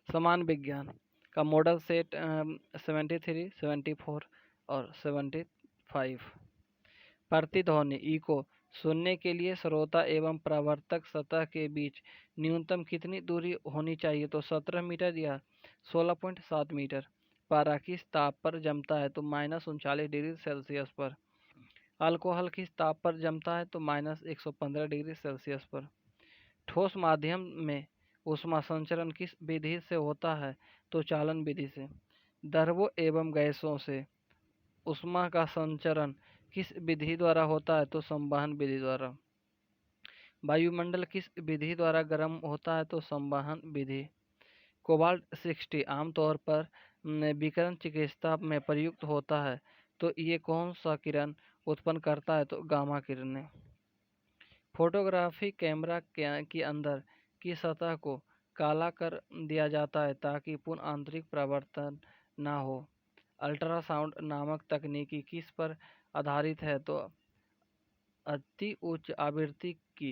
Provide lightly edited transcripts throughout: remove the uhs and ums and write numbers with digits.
समान विज्ञान का मॉडल सेट 73, 74 और 75। प्रतिध्वनि इको सुनने के लिए श्रोता एवं प्रवर्तक सतह के बीच न्यूनतम कितनी दूरी होनी चाहिए? तो 17 मीटर या 16.7 मीटर। पारा किस ताप पर जमता है? तो -39 डिग्री सेल्सियस पर। अल्कोहल किस ताप पर जमता है? तो -115 डिग्री सेल्सियस पर। ठोस माध्यम में ऊष्मा संचरण किस विधि से होता है? तो चालन विधि से। द्रवों एवं गैसों से ऊष्मा का संचरण किस विधि द्वारा होता है? तो संवहन विधि द्वारा। वायुमंडल किस विधि द्वारा गर्म होता है? तो संवहन विधि। कोबाल्ट 60 आमतौर पर विकिरण चिकित्सा में प्रयुक्त होता है, तो ये कौन सा किरण उत्पन्न करता है? तो गामा किरणें। फोटोग्राफी कैमरा के अंदर की सतह को काला कर दिया जाता है ताकि पूर्ण आंतरिक परावर्तन ना हो। अल्ट्रासाउंड नामक तकनीकी किस पर आधारित है? तो अति उच्च आवृत्ति की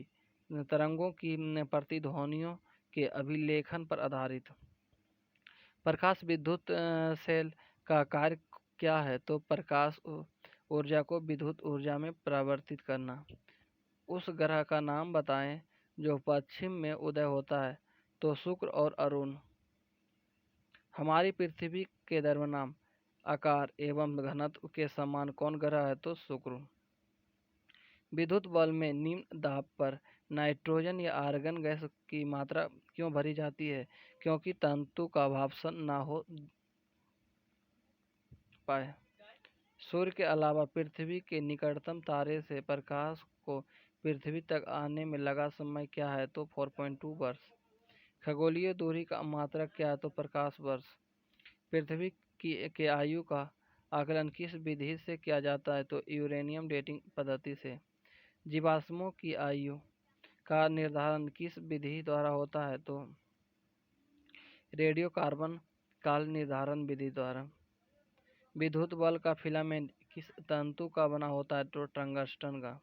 तरंगों की प्रतिध्वनियों के अभिलेखन पर आधारित। प्रकाश विद्युत सेल का कार्य क्या है? तो प्रकाश ऊर्जा को विद्युत ऊर्जा में परिवर्तित करना। उस ग्रह का नाम बताएं जो पश्चिम में उदय होता है? तो शुक्र और अरुण। हमारी पृथ्वी के द्रव्यमान, आकार एवं घनत्व के समान कौन ग्रह है? तो शुक्र। विद्युत बल्ब में निम्न दाब पर नाइट्रोजन या आर्गन गैस की मात्रा क्यों भरी जाती है? क्योंकि तंतु का भाप्सन ना हो पाए। सूर्य के अलावा पृथ्वी के निकटतम तारे से प्रकाश को पृथ्वी तक आने में लगा समय क्या है? तो 4.2 वर्ष। खगोलीय दूरी का मात्रक क्या है? तो प्रकाश वर्ष। पृथ्वी के आयु का आकलन किस विधि से किया जाता है? तो यूरेनियम डेटिंग पद्धति से। जीवाश्मों की आयु का निर्धारण किस विधि द्वारा होता है? तो रेडियो कार्बन काल निर्धारण विधि द्वारा। विद्युत बल्ब का फिलामेंट किस तंतु का बना होता है? तो टंगस्टन का।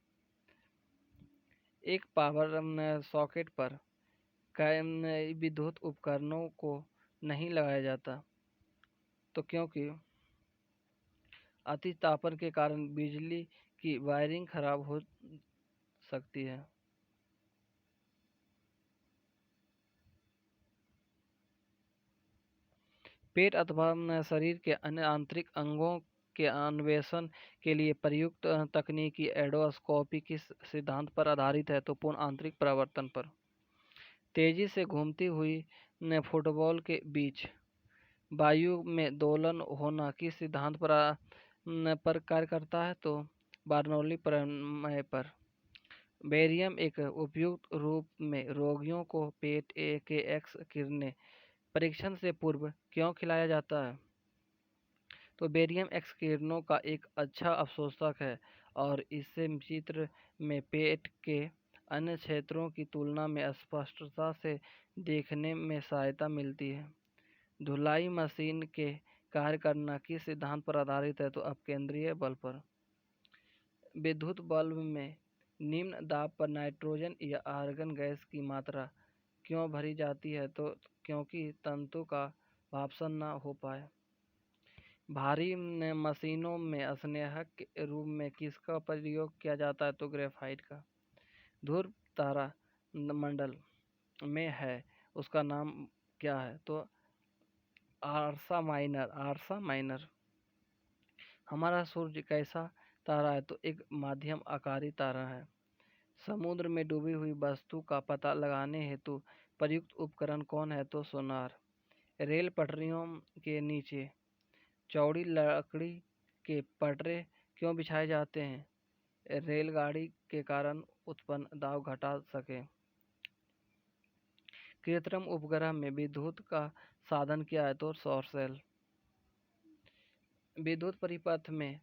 एक पावर सॉकेट पर विद्युत उपकरणों को नहीं लगाया जाता, तो क्योंकि अति तापन के कारण बिजली की वायरिंग खराब हो सकती है। पेट अथवा शरीर के अन्य आंतरिक अंगों के अन्वेषण के लिए प्रयुक्त तकनीकी एंडोस्कोपी किस सिद्धांत पर आधारित है? तो पूर्ण आंतरिक परावर्तन पर। तेजी से घूमती हुई फुटबॉल के बीच वायु में दोलन होना किस सिद्धांत पर कार्य करता है? तो बर्नौली प्रमेय पर। बेरियम एक उपयुक्त रूप में रोगियों को पेट के एक्स किरणें परीक्षण से पूर्व क्यों खिलाया जाता है? तो बेरियम एक्स किरणों का एक अच्छा अवशोषक है और इससे चित्र में पेट के अन्य क्षेत्रों की तुलना में स्पष्टता से देखने में सहायता मिलती है। धुलाई मशीन के कार्य करना किस सिद्धांत पर आधारित है? तो अपकेंद्रीय बल पर। विद्युत बल्ब में निम्न दाब पर नाइट्रोजन या आर्गन गैस की मात्रा क्यों भरी जाती है? तो क्योंकि तंतु का भाप्सन न हो पाए। भारी मशीनों में स्नेहक के रूप में किसका प्रयोग किया जाता है? तो ग्रेफाइट का। ध्रुव तारा मंडल में है, उसका नाम क्या है? तो आर्सा माइनर। आर्सा माइनर। हमारा सूर्य कैसा तारा है? तो एक माध्यम आकारी तारा है। समुद्र में डूबी हुई वस्तु का पता लगाने हेतु प्रयुक्त उपकरण कौन है? तो सोनार। रेल पटरियों के नीचे चौड़ी लकड़ी के पटरे क्यों बिछाए जाते हैं? रेलगाड़ी के कारण उत्पन्न दाब घटा सके। कृत्रिम उपग्रह में विद्युत का साधन क्या है? तो सौर सेल। विद्युत परिपथ में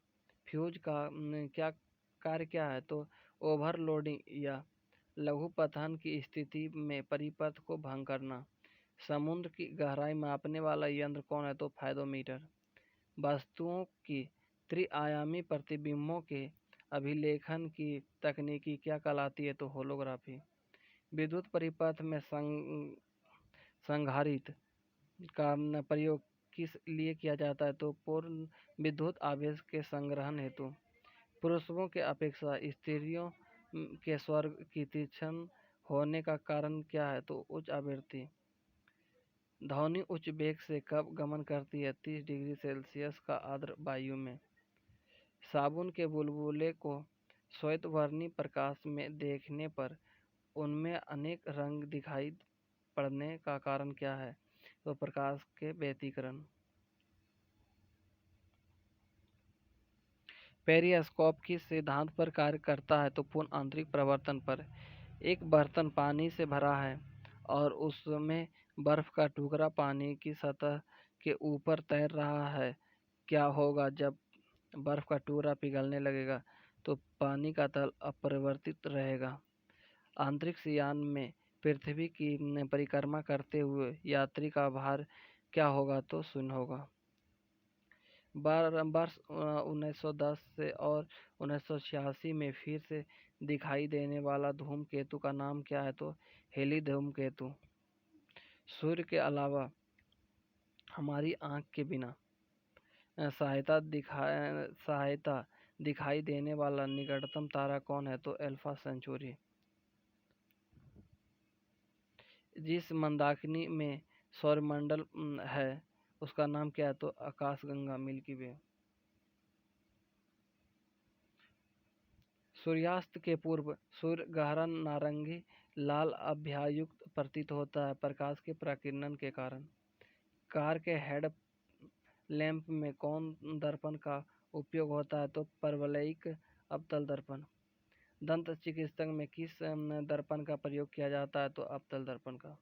फ्यूज का क्या कार्य क्या है? तो ओवरलोडिंग या लघुपथन की स्थिति में परिपथ को भंग करना। समुद्र की गहराई मापने वाला यंत्र कौन है? तो फायदोमीटर। वस्तुओं की त्रिआयामी प्रतिबिंबों के अभिलेखन की तकनीकी क्या कहलाती है? तो होलोग्राफी। विद्युत परिपथ में संधारित्र का प्रयोग किस लिए किया जाता है? तो पूर्ण विद्युत आवेश के संग्रहण हेतु। पुरुषों के अपेक्षा स्त्रियों के स्वर की तीक्ष्ण होने का कारण क्या है? तो उच्च आवृत्ति। ध्वनि उच्च वेग से कब गमन करती है? 30 डिग्री सेल्सियस का आर्द्र वायु में। साबुन के बुलबुले को श्वेतवर्णी प्रकाश में देखने पर उनमें अनेक रंग दिखाई पड़ने का कारण क्या है? तो प्रकाश के व्यतिकरण। पेरिस्कोप किस सिद्धांत पर कार्य करता है? तो पूर्ण आंतरिक प्रवर्तन पर। एक बर्तन पानी से भरा है और उसमें बर्फ का टुकड़ा पानी की सतह के ऊपर तैर रहा है। क्या होगा जब बर्फ का टुकड़ा पिघलने लगेगा? तो पानी का तल अपरिवर्तित रहेगा। अंतरिक्ष यान में पृथ्वी की परिक्रमा करते हुए यात्री का भार क्या होगा? तो शून्य होगा। वर्ष 1910 से और 1986 में फिर से दिखाई देने वाला धूमकेतु का नाम क्या है? तो हेली धूमकेतु। सूर्य के अलावा हमारी आंख के बिना सहायता दिखाई देने वाला निकटतम तारा कौन है? तो अल्फा सेंचुरी। जिस मंदाकिनी में सौरमंडल है उसका नाम क्या है? तो आकाशगंगा, मिल्की वे। सूर्यास्त के पूर्व सूर्य गहरा नारंगी लाल आभायुक्त प्रतीत होता है प्रकाश के प्रकीर्णन के कारण। कार के हेड लैंप में कौन दर्पण का उपयोग होता है? तो परवलयिक अवतल दर्पण। दंत चिकित्सक में किस दर्पण का प्रयोग किया जाता है? तो अवतल दर्पण का।